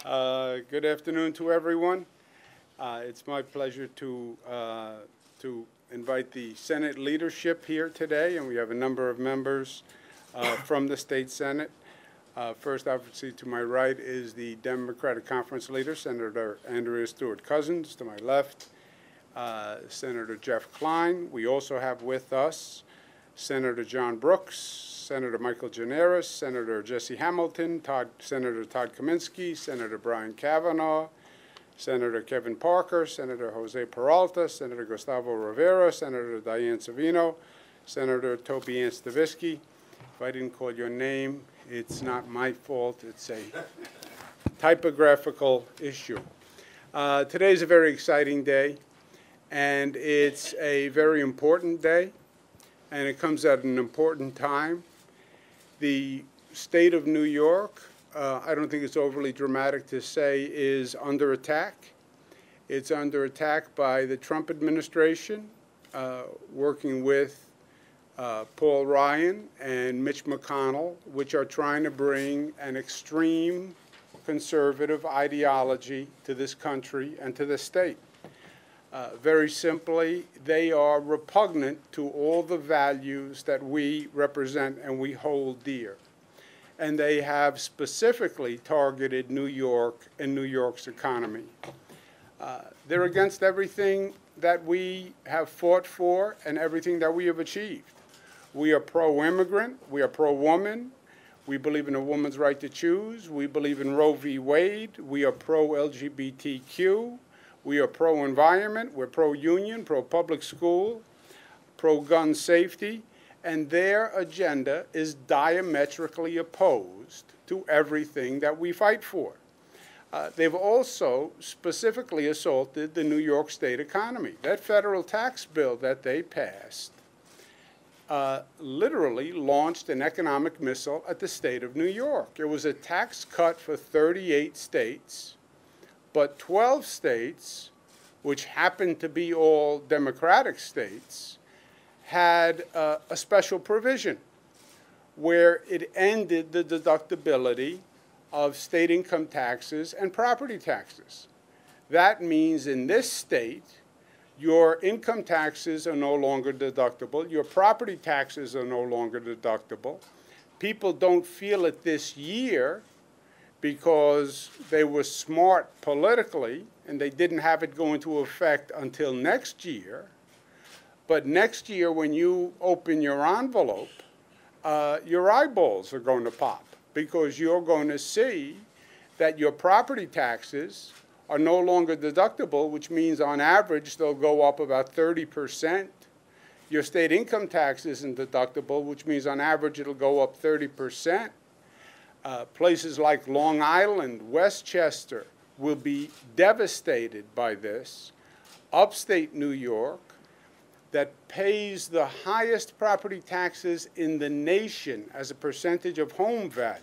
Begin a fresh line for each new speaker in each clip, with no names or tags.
Good afternoon to everyone. It's my pleasure to invite the Senate leadership here today, and we have a number of members from the state Senate. First, obviously, to my right is the Democratic Conference leader, Senator Andrea Stewart-Cousins. To my left, Senator Jeff Klein. We also have with us Senator John Brooks, Senator Michael Gianaris, Senator Jesse Hamilton, Senator Todd Kaminsky, Senator Brian Kavanaugh, Senator Kevin Parker, Senator Jose Peralta, Senator Gustavo Rivera, Senator Diane Savino, Senator Toby Ann Stavisky. If I didn't call your name, it's not my fault. It's a typographical issue. Today is a very exciting day, and it's a very important day, and it comes at an important time. The state of New York, I don't think it's overly dramatic to say, is under attack. It's under attack by the Trump administration, working with Paul Ryan and Mitch McConnell, which are trying to bring an extreme conservative ideology to this country and to this state. Very simply, they are repugnant to all the values that we represent and we hold dear. And they have specifically targeted New York and New York's economy. They're against everything that we have fought for and everything that we have achieved. We are pro-immigrant. We are pro-woman. We believe in a woman's right to choose. We believe in Roe v. Wade. We are pro-LGBTQ. We are pro-environment, we're pro-union, pro-public school, pro-gun safety, and their agenda is diametrically opposed to everything that we fight for. They've also specifically assaulted the New York State economy. That federal tax bill that they passed literally launched an economic missile at the state of New York. It was a tax cut for 38 states. But 12 states, which happened to be all Democratic states, had a special provision where it ended the deductibility of state income taxes and property taxes. That means in this state, your income taxes are no longer deductible, your property taxes are no longer deductible. People don't feel it this year because they were smart politically and they didn't have it go into effect until next year. But next year, when you open your envelope, your eyeballs are going to pop because you're going to see that your property taxes are no longer deductible, which means on average they'll go up about 30%. Your state income tax isn't deductible, which means on average it'll go up 30%. Places like Long Island, Westchester will be devastated by this. Upstate New York, that pays the highest property taxes in the nation as a percentage of home value,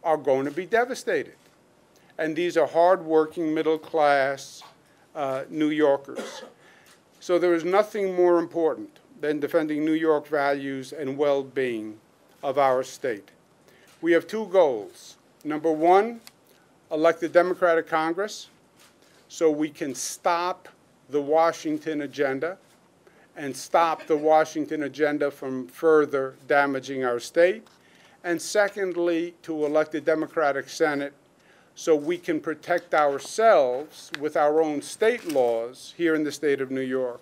are going to be devastated. And these are hardworking, middle-class New Yorkers. So there is nothing more important than defending New York values and well-being of our state. We have two goals. Number one, elect a Democratic Congress so we can stop the Washington agenda and stop the Washington agenda from further damaging our state. And secondly, to elect a Democratic Senate so we can protect ourselves with our own state laws here in the state of New York.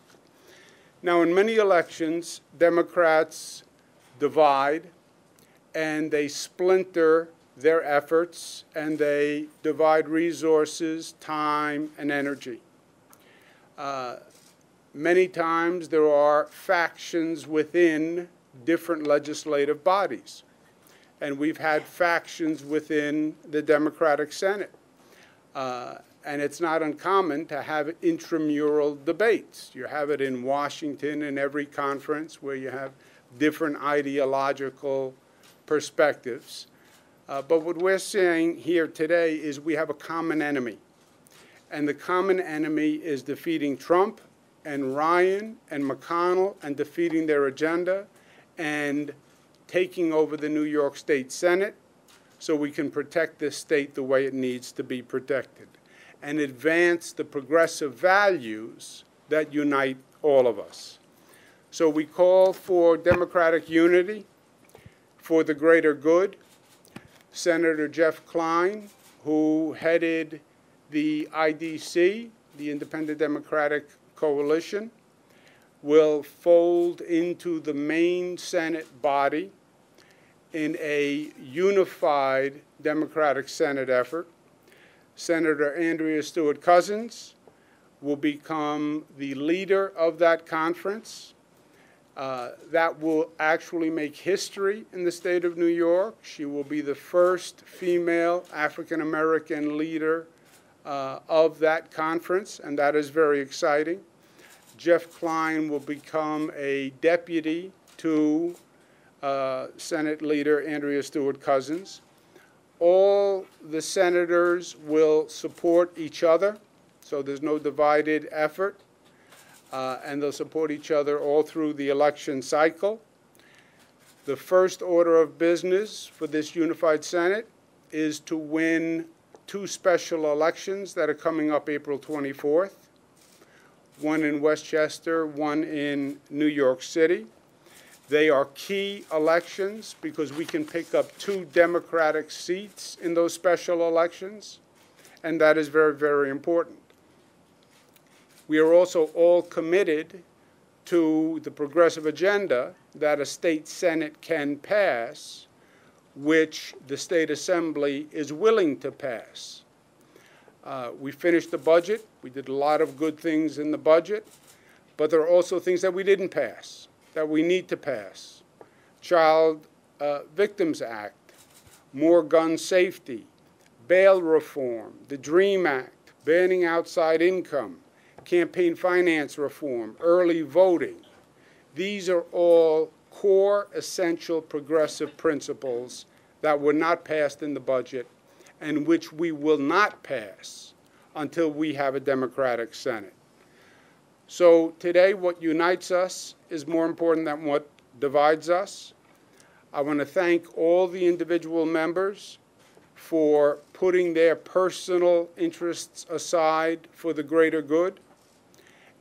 Now, in many elections, Democrats divide and they splinter their efforts, and they divide resources, time, and energy. Many times there are factions within different legislative bodies, and we've had factions within the Democratic Senate. And it's not uncommon to have intramural debates. You have it in Washington in every conference where you have different ideological perspectives. But what we're saying here today is we have a common enemy. And the common enemy is defeating Trump and Ryan and McConnell and defeating their agenda and taking over the New York State Senate so we can protect this state the way it needs to be protected and advance the progressive values that unite all of us. So we call for democratic unity for the greater good. Senator Jeff Klein, who headed the IDC, the Independent Democratic Coalition, will fold into the main Senate body in a unified Democratic Senate effort. Senator Andrea Stewart Cousins will become the leader of that conference. That will actually make history in the state of New York. She will be the first female African-American leader of that conference, and that is very exciting. Jeff Klein will become a deputy to Senate Leader Andrea Stewart Cousins. All the senators will support each other, so there's no divided effort, and they'll support each other all through the election cycle. The first order of business for this unified Senate is to win 2 special elections that are coming up April 24th, one in Westchester, one in New York City. They are key elections because we can pick up 2 Democratic seats in those special elections, and that is very, very important. We are also all committed to the progressive agenda that a state Senate can pass, which the State Assembly is willing to pass. We finished the budget. We did a lot of good things in the budget, but there are also things that we didn't pass, that we need to pass. Child Victims Act, more gun safety, bail reform, the DREAM Act, banning outside income, campaign finance reform, early voting. These are all core, essential progressive principles that were not passed in the budget and which we will not pass until we have a Democratic Senate. So today, what unites us is more important than what divides us. I want to thank all the individual members for putting their personal interests aside for the greater good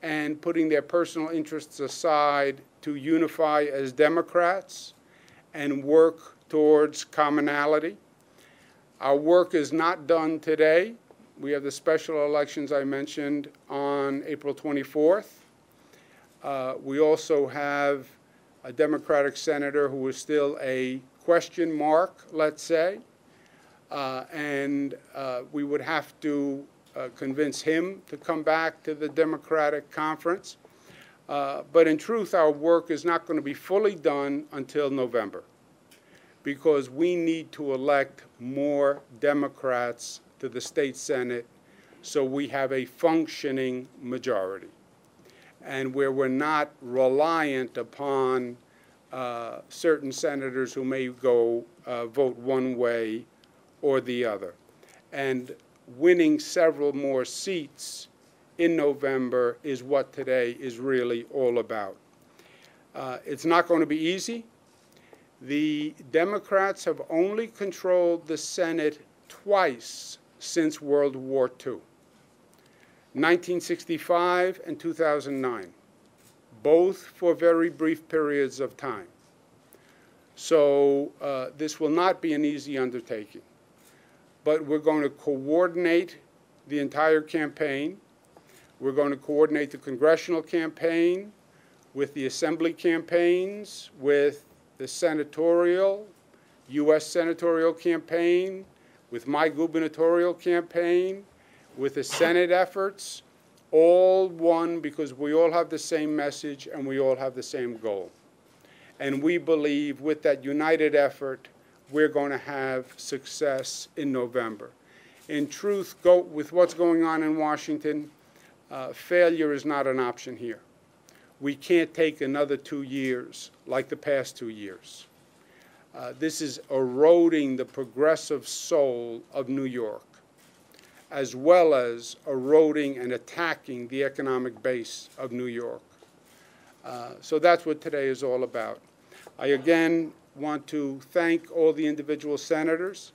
and putting their personal interests aside to unify as Democrats and work towards commonality. Our work is not done today. We have the special elections I mentioned on April 24th. We also have a Democratic senator who is still a question mark, let's say, and we would have to convince him to come back to the Democratic conference. But in truth, our work is not going to be fully done until November, because we need to elect more Democrats to the state Senate so we have a functioning majority, and where we're not reliant upon certain senators who may go vote one way or the other. And winning several more seats in November is what today is really all about. It's not going to be easy. The Democrats have only controlled the Senate twice since World War II, 1965 and 2009, both for very brief periods of time. So this will not be an easy undertaking. But we're going to coordinate the entire campaign. We're going to coordinate the congressional campaign with the assembly campaigns, with the senatorial, U.S. senatorial campaign, with my gubernatorial campaign, with the Senate efforts, all one because we all have the same message and we all have the same goal. And we believe with that united effort, we're going to have success in November. In truth, with what's going on in Washington, failure is not an option here. We can't take another 2 years like the past 2 years. This is eroding the progressive soul of New York, as well as eroding and attacking the economic base of New York. So that's what today is all about. I again want to thank all the individual senators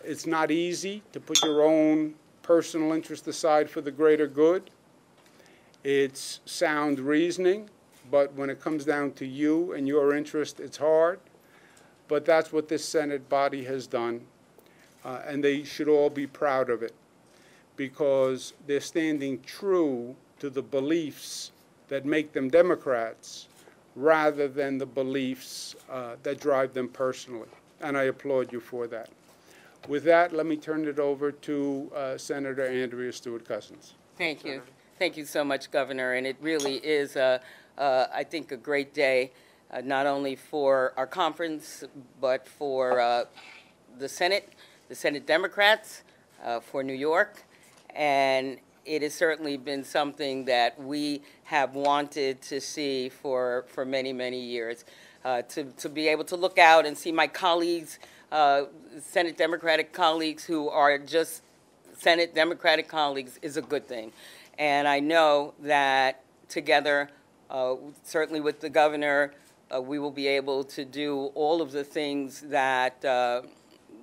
It's not easy to put your own personal interest aside for the greater good. It's sound reasoning, but when it comes down to you and your interest, it's hard. But that's what this Senate body has done, and they should all be proud of it, because they're standing true to the beliefs that make them Democrats rather than the beliefs that drive them personally. And I applaud you for that. With that, let me turn it over to Senator Andrea Stewart-Cousins.
Thank you. Thank you so much, Governor. And it really is, I think, a great day, not only for our conference, but for the Senate Democrats, for New York. And it has certainly been something that we have wanted to see for many, many years. To be able to look out and see my colleagues, Senate Democratic colleagues who are just Senate Democratic colleagues is a good thing. And I know that together, certainly with the governor, we will be able to do all of the things that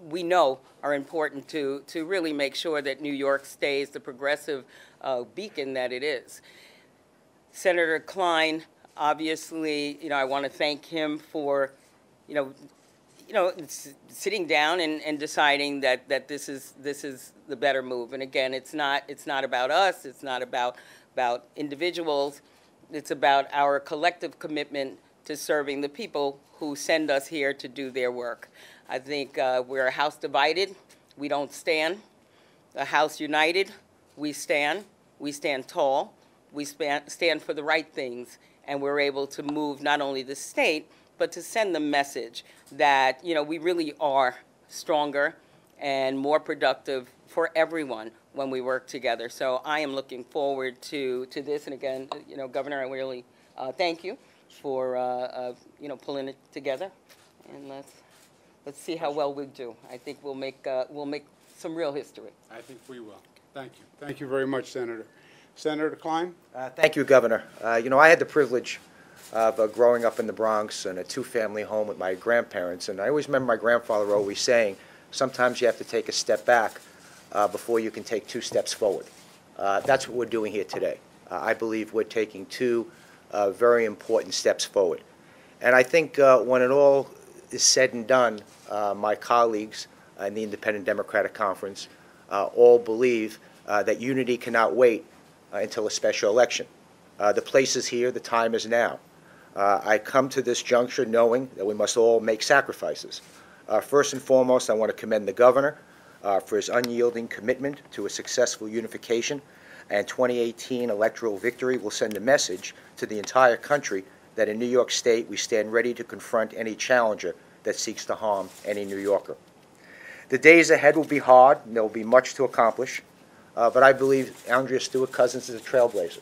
we know are important to really make sure that New York stays the progressive beacon that it is. Senator Klein, obviously, I want to thank him for, sitting down and deciding that this is the better move. And again, it's not about us. It's not about individuals. It's about our collective commitment to serving the people who send us here to do their work. I think we're a house divided, we don't stand. A house united, we stand. We stand tall. We stand for the right things, and we're able to move not only the state, but to send the message that we really are stronger and more productive for everyone when we work together. So I am looking forward to this. And again, Governor, I really thank you for pulling it together. And let's see how well we do. I think we'll make some real history.
I think we will. Thank you. Thank you very much, Senator. Senator Klein?
Thank you, Governor. I had the privilege of growing up in the Bronx in a two-family home with my grandparents, and I always remember my grandfather always saying, sometimes you have to take a step back before you can take 2 steps forward. That's what we're doing here today. I believe we're taking 2 very important steps forward. And I think when it all is said and done, my colleagues in the Independent Democratic Conference all believe that unity cannot wait until a special election. The place is here, the time is now. I come to this juncture knowing that we must all make sacrifices. First and foremost, I want to commend the governor for his unyielding commitment to a successful unification, and 2018 electoral victory will send a message to the entire country that in New York State we stand ready to confront any challenger that seeks to harm any New Yorker. The days ahead will be hard, and there will be much to accomplish, but I believe Andrea Stewart-Cousins is a trailblazer,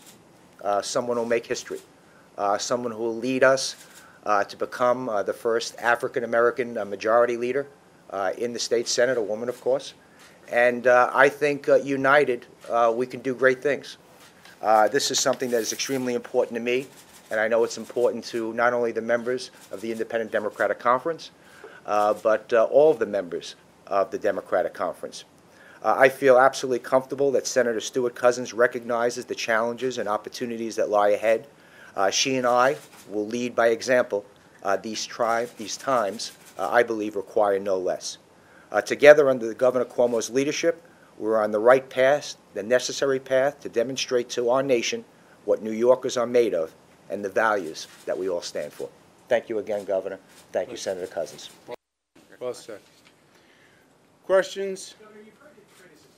someone who will make history, someone who will lead us to become the first African-American majority leader in the state Senate, a woman, of course. And I think united, we can do great things. This is something that is extremely important to me, and I know it's important to not only the members of the Independent Democratic Conference, but all of the members of the Democratic Conference. I feel absolutely comfortable that Senator Stewart-Cousins recognizes the challenges and opportunities that lie ahead. She and I will lead by example. These times, I believe, require no less. Together, under Governor Cuomo's leadership, we're on the right path, the necessary path to demonstrate to our nation what New Yorkers are made of and the values that we all stand for. Thank you again, Governor. Thank you, Senator Cousins.
Well said. Questions?
Governor, you've heard the criticism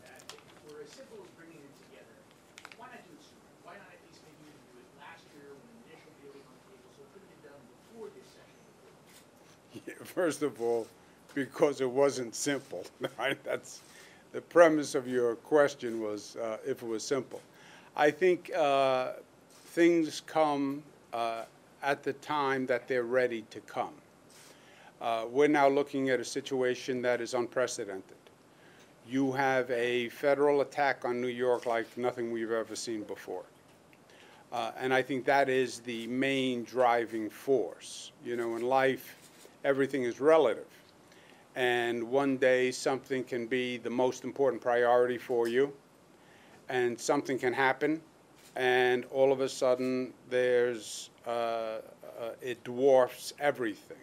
that for as simple as bringing it together, why not do it sooner? Why not at least maybe even do it last year when the initial deal was on the table, so it could have been done before this session?
Yeah, first of all, because it wasn't simple. Right? That's the premise of your question was if it was simple. I think things come at the time that they're ready to come. We're now looking at a situation that is unprecedented. You have a federal attack on New York like nothing we've ever seen before. And I think that is the main driving force. In life, everything is relative. and one day something can be the most important priority for you, and something can happen, and all of a sudden there's it dwarfs everything.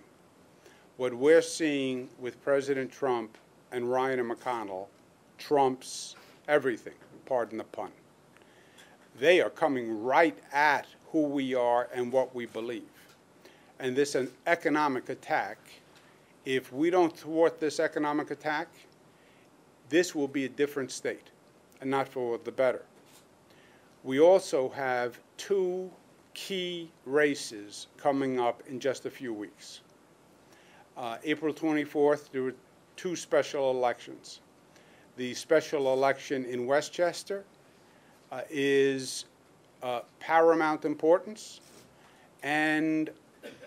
What we're seeing with President Trump and Ryan and McConnell trumps everything, pardon the pun. They are coming right at who we are and what we believe. And this an economic attack. If we don't thwart this economic attack, this will be a different state, and not for the better. We also have two key races coming up in just a few weeks. April 24th, there were two special elections. The special election in Westchester is paramount importance, and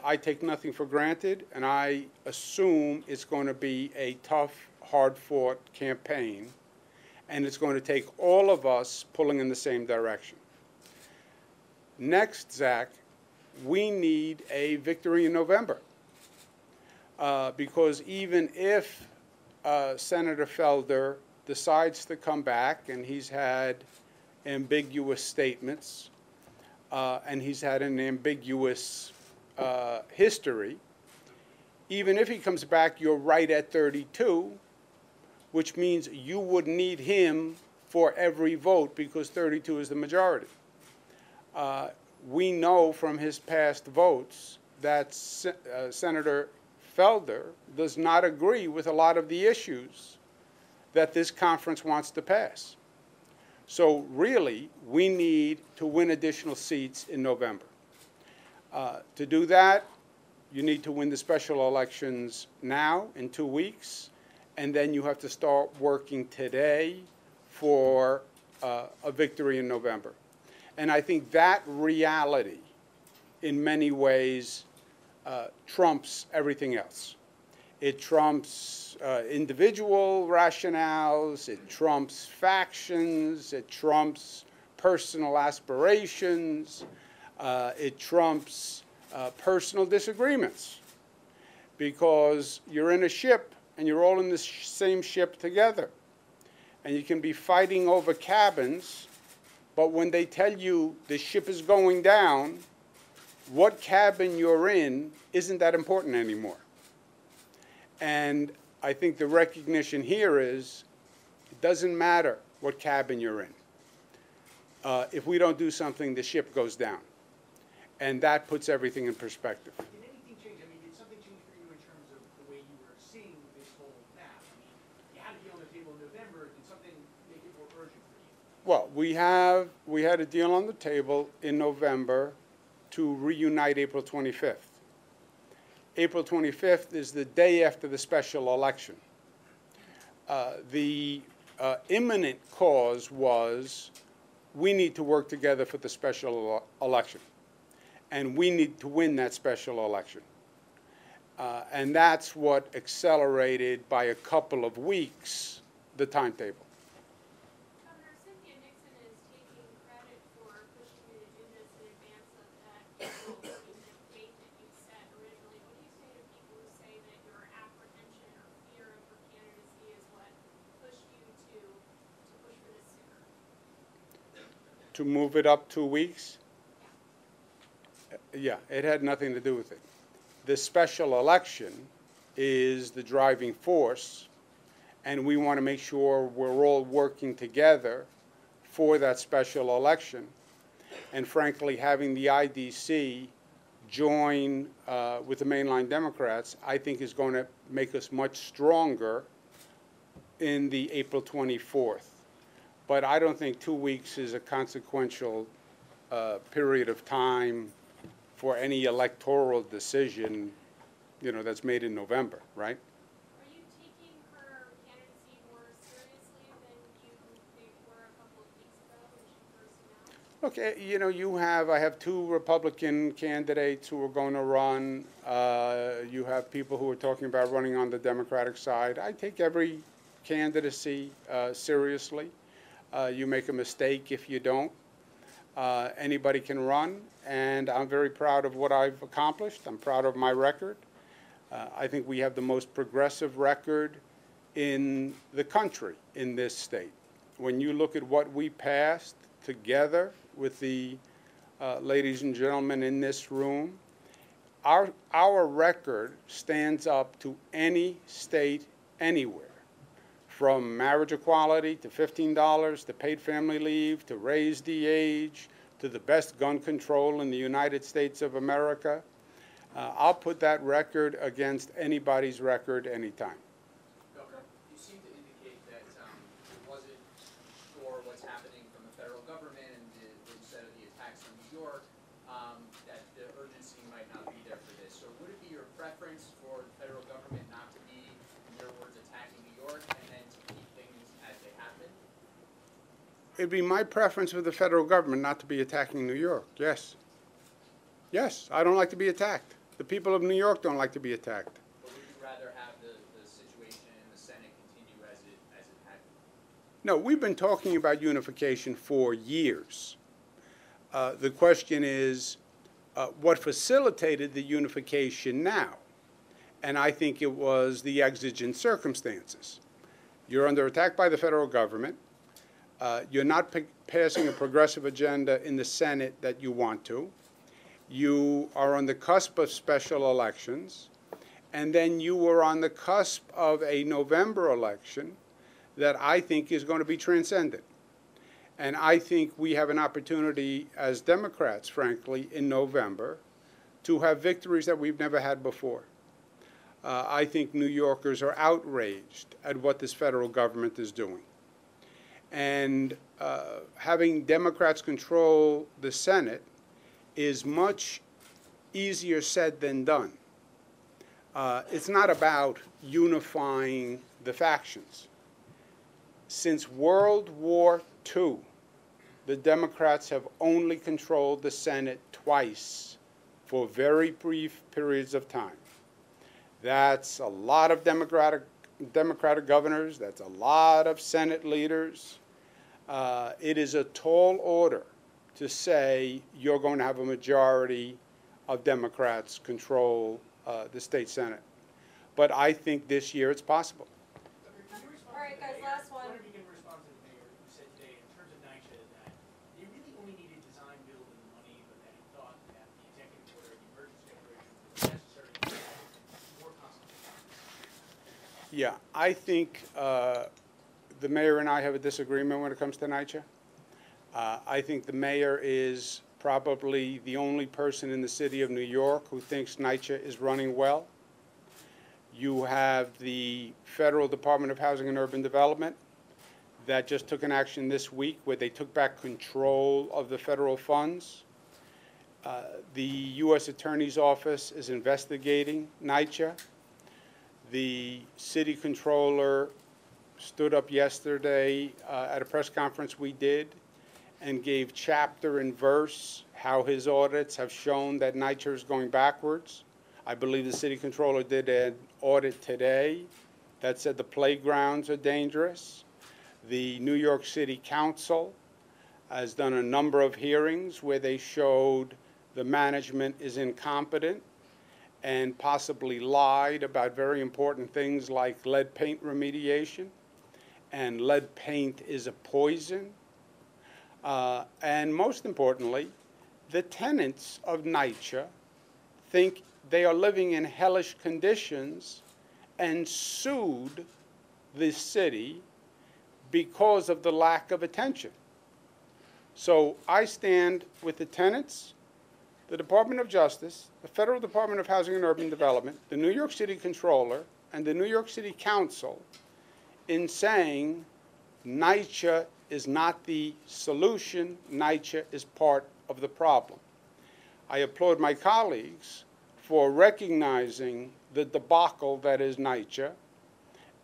I take nothing for granted, and I assume it's going to be a tough, hard-fought campaign, and it's going to take all of us pulling in the same direction. Next, Zach, we need a victory in November, because even if Senator Felder decides to come back, and he's had ambiguous statements, and he's had an ambiguous history, even if he comes back, you're right at 32, which means you would need him for every vote because 32 is the majority. We know from his past votes that Senator Felder does not agree with a lot of the issues that this conference wants to pass. So really, we need to win additional seats in November. To do that, you need to win the special elections now in 2 weeks, and then you have to start working today for a victory in November. And I think that reality, in many ways, trumps everything else. It trumps individual rationales, it trumps factions, it trumps personal aspirations, it trumps personal disagreements, because you're in a ship and you're all in the same ship together. And you can be fighting over cabins, but when they tell you the ship is going down, what cabin you're in isn't that important anymore. And I think the recognition here is it doesn't matter what cabin you're in. If we don't do something, the ship goes down. And that puts everything in perspective.
Did anything change? I mean, did something change for you in terms of the way you were seeing this whole map? I mean, you had a deal on the table in November. Did something make it more urgent for you?
Well, we had a deal on the table in November to reunite April 25th. April 25th is the day after the special election. The imminent cause was we need to work together for the special election, and we need to win that special election. And that's what accelerated by a couple of weeks the timetable.
Governor, Cynthia Nixon is taking credit for pushing you to do this in advance of that April 25th date that you set originally. What do you say to people who say that your apprehension or fear of her candidacy is what pushed you to push for this sooner?
To move it up 2 weeks? Yeah, it had nothing to do with it. The special election is the driving force, and we want to make sure we're all working together for that special election. And frankly, having the IDC join with the mainline Democrats, I think is going to make us much stronger in the April 24th. But I don't think 2 weeks is a consequential period of time for any electoral decision, you know, that's made in November, right?
Are you taking her candidacy more seriously than you maybe were a couple of weeks ago when she first announced?
Look, you know, I have two Republican candidates who are going to run. You have people who are talking about running on the Democratic side. I take every candidacy seriously. You make a mistake if you don't. Anybody can run, and I'm very proud of what I've accomplished. I'm proud of my record. I think we have the most progressive record in the country in this state. When you look at what we passed together with the ladies and gentlemen in this room, our record stands up to any state anywhere, from marriage equality to $15 to paid family leave to raise the age to the best gun control in the United States of America. I'll put that record against anybody's record anytime.
Governor, you seem to indicate that it wasn't for what's happening from the federal government and instead of the attacks on New York, that the urgency might not be there for this. So would it be your preference for the federal government not to be, in your words, attacking New York and then to keep things as they happen?
It'd be my preference for the federal government not to be attacking New York, yes. Yes, I don't like to be attacked. The people of New York don't like to be attacked.
Or would you rather have the situation in the Senate continue as it had been?
No, we've been talking about unification for years. The question is, what facilitated the unification now? And I think it was the exigent circumstances. You're under attack by the federal government. You're not passing a progressive agenda in the Senate that you want to. You are on the cusp of special elections, and then you were on the cusp of a November election that I think is going to be transcendent. And I think we have an opportunity as Democrats, frankly, in November, to have victories that we've never had before. I think New Yorkers are outraged at what this federal government is doing. And having Democrats control the Senate is much easier said than done. It's not about unifying the factions. Since World War II, the Democrats have only controlled the Senate twice for very brief periods of time. That's a lot of Democratic governors. That's a lot of Senate leaders. It is a tall order to say you're going to have a majority of Democrats control the state Senate. But I think this year it's possible.
All right, guys, last one.
I wonder if you can respond to the mayor who said today in terms of NYCHA that they really only needed design, build, and the money, but that he thought that the executive order, the emergency declaration, was necessary to add more constitutional.
Yeah, I think the mayor and I have a disagreement when it comes to NYCHA. I think the mayor is probably the only person in the city of New York who thinks NYCHA is running well. You have the Federal Department of Housing and Urban Development that just took an action this week where they took back control of the federal funds. The U.S. Attorney's Office is investigating NYCHA. The city controller stood up yesterday at a press conference we did and gave chapter and verse how his audits have shown that NYCHA is going backwards. I believe the city controller did an audit today that said the playgrounds are dangerous. The New York City Council has done a number of hearings where they showed the management is incompetent and possibly lied about very important things like lead paint remediation, and lead paint is a poison. And most importantly, the tenants of NYCHA think they are living in hellish conditions and sued the city because of the lack of attention. So I stand with the tenants, the Department of Justice, the Federal Department of Housing and Urban Development, the New York City Controller, and the New York City Council in saying NYCHA is not the solution, NYCHA is part of the problem. I applaud my colleagues for recognizing the debacle that is NYCHA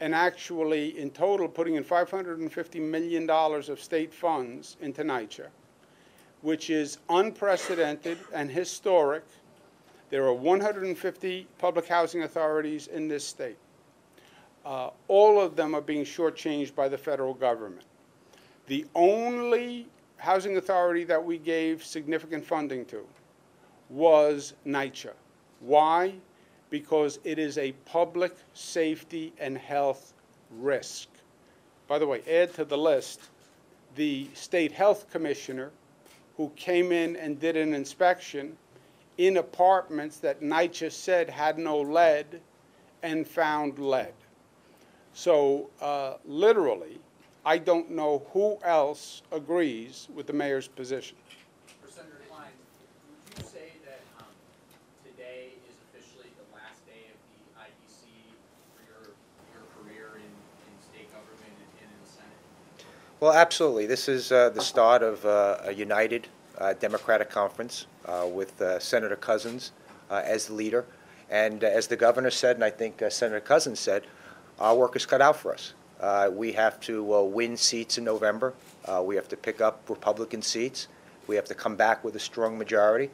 and actually in total putting in $550 million of state funds into NYCHA, which is unprecedented and historic. There are 150 public housing authorities in this state. All of them are being shortchanged by the federal government. The only housing authority that we gave significant funding to was NYCHA. Why? because it is a public safety and health risk. By the way, add to the list the state health commissioner who came in and did an inspection in apartments that NYCHA said had no lead and found lead. So literally, I don't know who else agrees with the mayor's position.
For Senator Klein, would you say that today is officially the last day of the IDC for your career in state government and in the Senate?
Well, absolutely. This is the start of a united Democratic conference with Senator Cousins as the leader. And as the governor said, and I think Senator Cousins said, our work is cut out for us. We have to win seats in November. We have to pick up Republican seats. We have to come back with a strong majority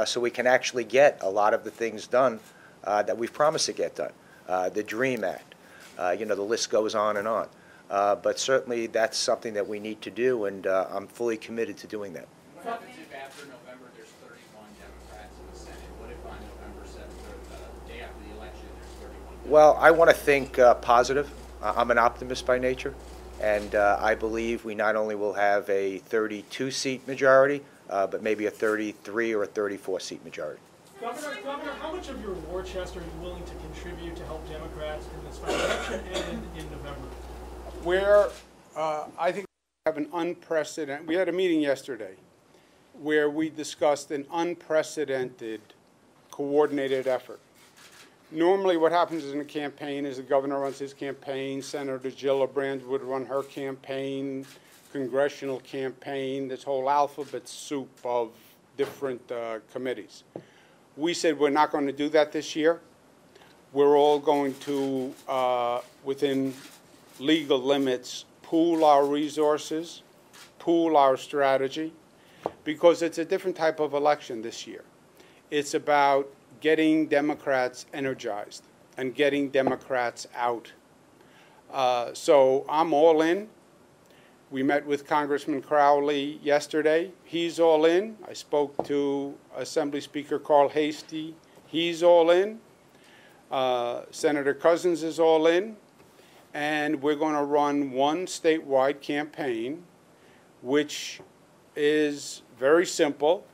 so we can actually get a lot of the things done that we've promised to get done. The DREAM Act, the list goes on and on. But certainly that's something that we need to do, and I'm fully committed to doing that.
What happens if after November there's 31 Democrats in the Senate? What if on November 7th, or the day after the election, there's 31 Democrats?
Well, I want to think positive. I'm an optimist by nature, and I believe we not only will have a 32-seat majority, but maybe a 33 or a 34-seat majority.
Governor, how much of your war chest are you willing to contribute to help Democrats in this special election and in November?
I think we have an unprecedented, we had a meeting yesterday where we discussed an unprecedented coordinated effort. Normally what happens in a campaign is the governor runs his campaign, Senator Gillibrand would run her campaign, congressional campaign, this whole alphabet soup of different committees. We said we're not going to do that this year. We're all going to, within legal limits, pool our resources, pool our strategy, because it's a different type of election this year. It's about getting Democrats energized and getting Democrats out. So I'm all in. We met with Congressman Crowley yesterday. He's all in. I spoke to Assembly Speaker Carl Hastie. He's all in. Senator Cousins is all in. And we're going to run one statewide campaign, which is very simple.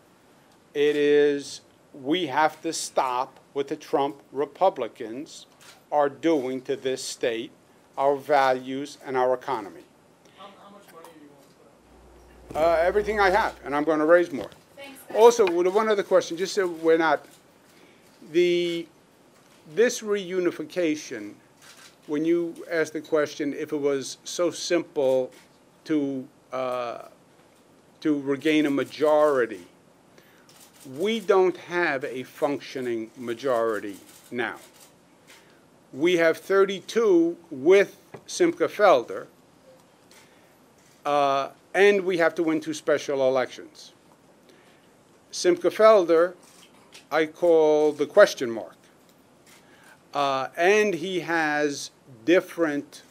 It is, we have to stop what the Trump Republicans are doing to this state, our values, and our economy.
How much money do you want to put up?
Everything I have, and I'm going to raise more.
Thanks,
Also, one other question, just so we're not, this reunification, when you asked the question if it was so simple to regain a majority, we don't have a functioning majority now. We have 32 with Simcha Felder, and we have to win 2 special elections. Simcha Felder, I call the question mark. And he has different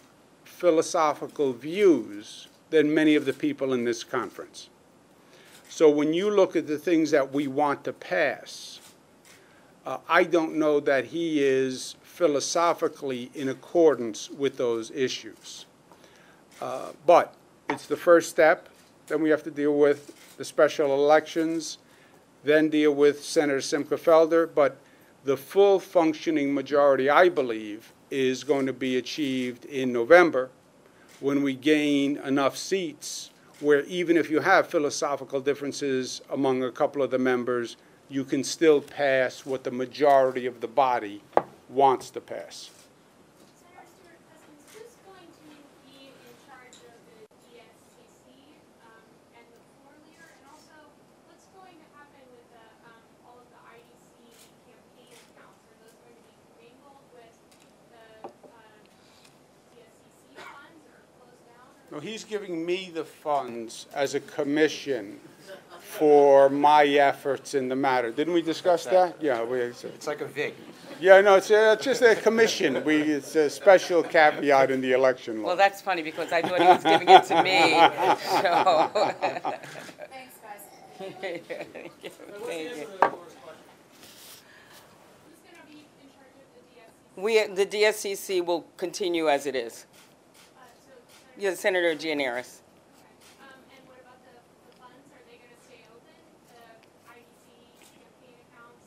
philosophical views than many of the people in this conference. So when you look at the things that we want to pass, I don't know that he is philosophically in accordance with those issues. But it's the first step. Then we have to deal with the special elections, then deal with Senator Simcha Felder. But the full functioning majority, I believe, is going to be achieved in November when we gain enough seats where even if you have philosophical differences among a couple of the members, you can still pass what the majority of the body wants to pass.
Senator Stewart Cousins, who's going to be in charge of the DSCC and the floor leader? And also, what's going to happen with all of the IDC campaign accounts? Are those going to be commingled with the DSCC funds or closed down?
No, he's giving me the funds as a commission for my efforts in the matter. Didn't we discuss that? Yeah,
It's like a VIG.
yeah, no, it's just a commission. It's a special caveat in the election law.
Well, that's funny because I thought he was giving it to me. So.
Thanks, guys.
Thank you.
What's the answer to the floor's question?
Who's going to be in charge
The DSCC will continue as it is. Yeah, Senator Gianaris.
And what about the funds? Are they gonna stay open? The IDC campaign accounts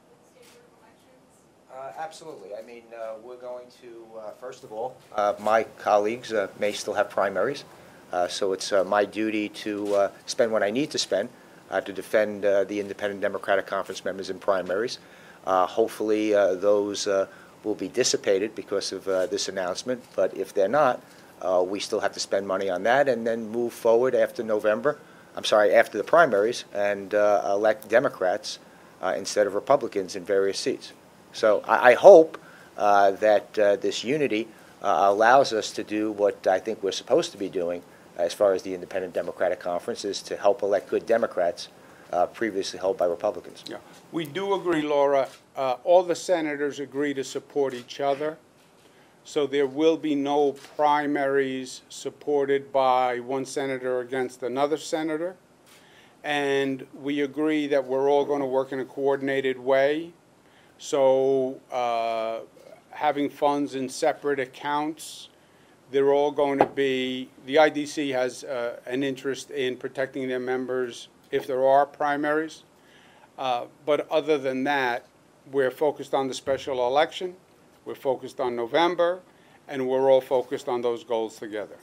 with the state board of elections?
Absolutely. I mean, we're going to, first of all, my colleagues may still have primaries, so it's my duty to spend what I need to spend to defend the Independent Democratic Conference members in primaries. Hopefully, those will be dissipated because of this announcement, but if they're not, we still have to spend money on that and then move forward after after the primaries and elect Democrats instead of Republicans in various seats. So I hope that this unity allows us to do what I think we're supposed to be doing as far as the Independent Democratic Conference is to help elect good Democrats previously held by Republicans.
Yeah, we do agree, Laura. All the senators agree to support each other. So there will be no primaries supported by one senator against another senator. And we agree that we're all going to work in a coordinated way. So having funds in separate accounts, they're all going to be, the IDC has an interest in protecting their members if there are primaries. But other than that, we're focused on the special election. We're focused on November, and we're all focused on those goals together.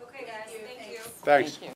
Okay, guys, thank you.
Thanks.
Thank you.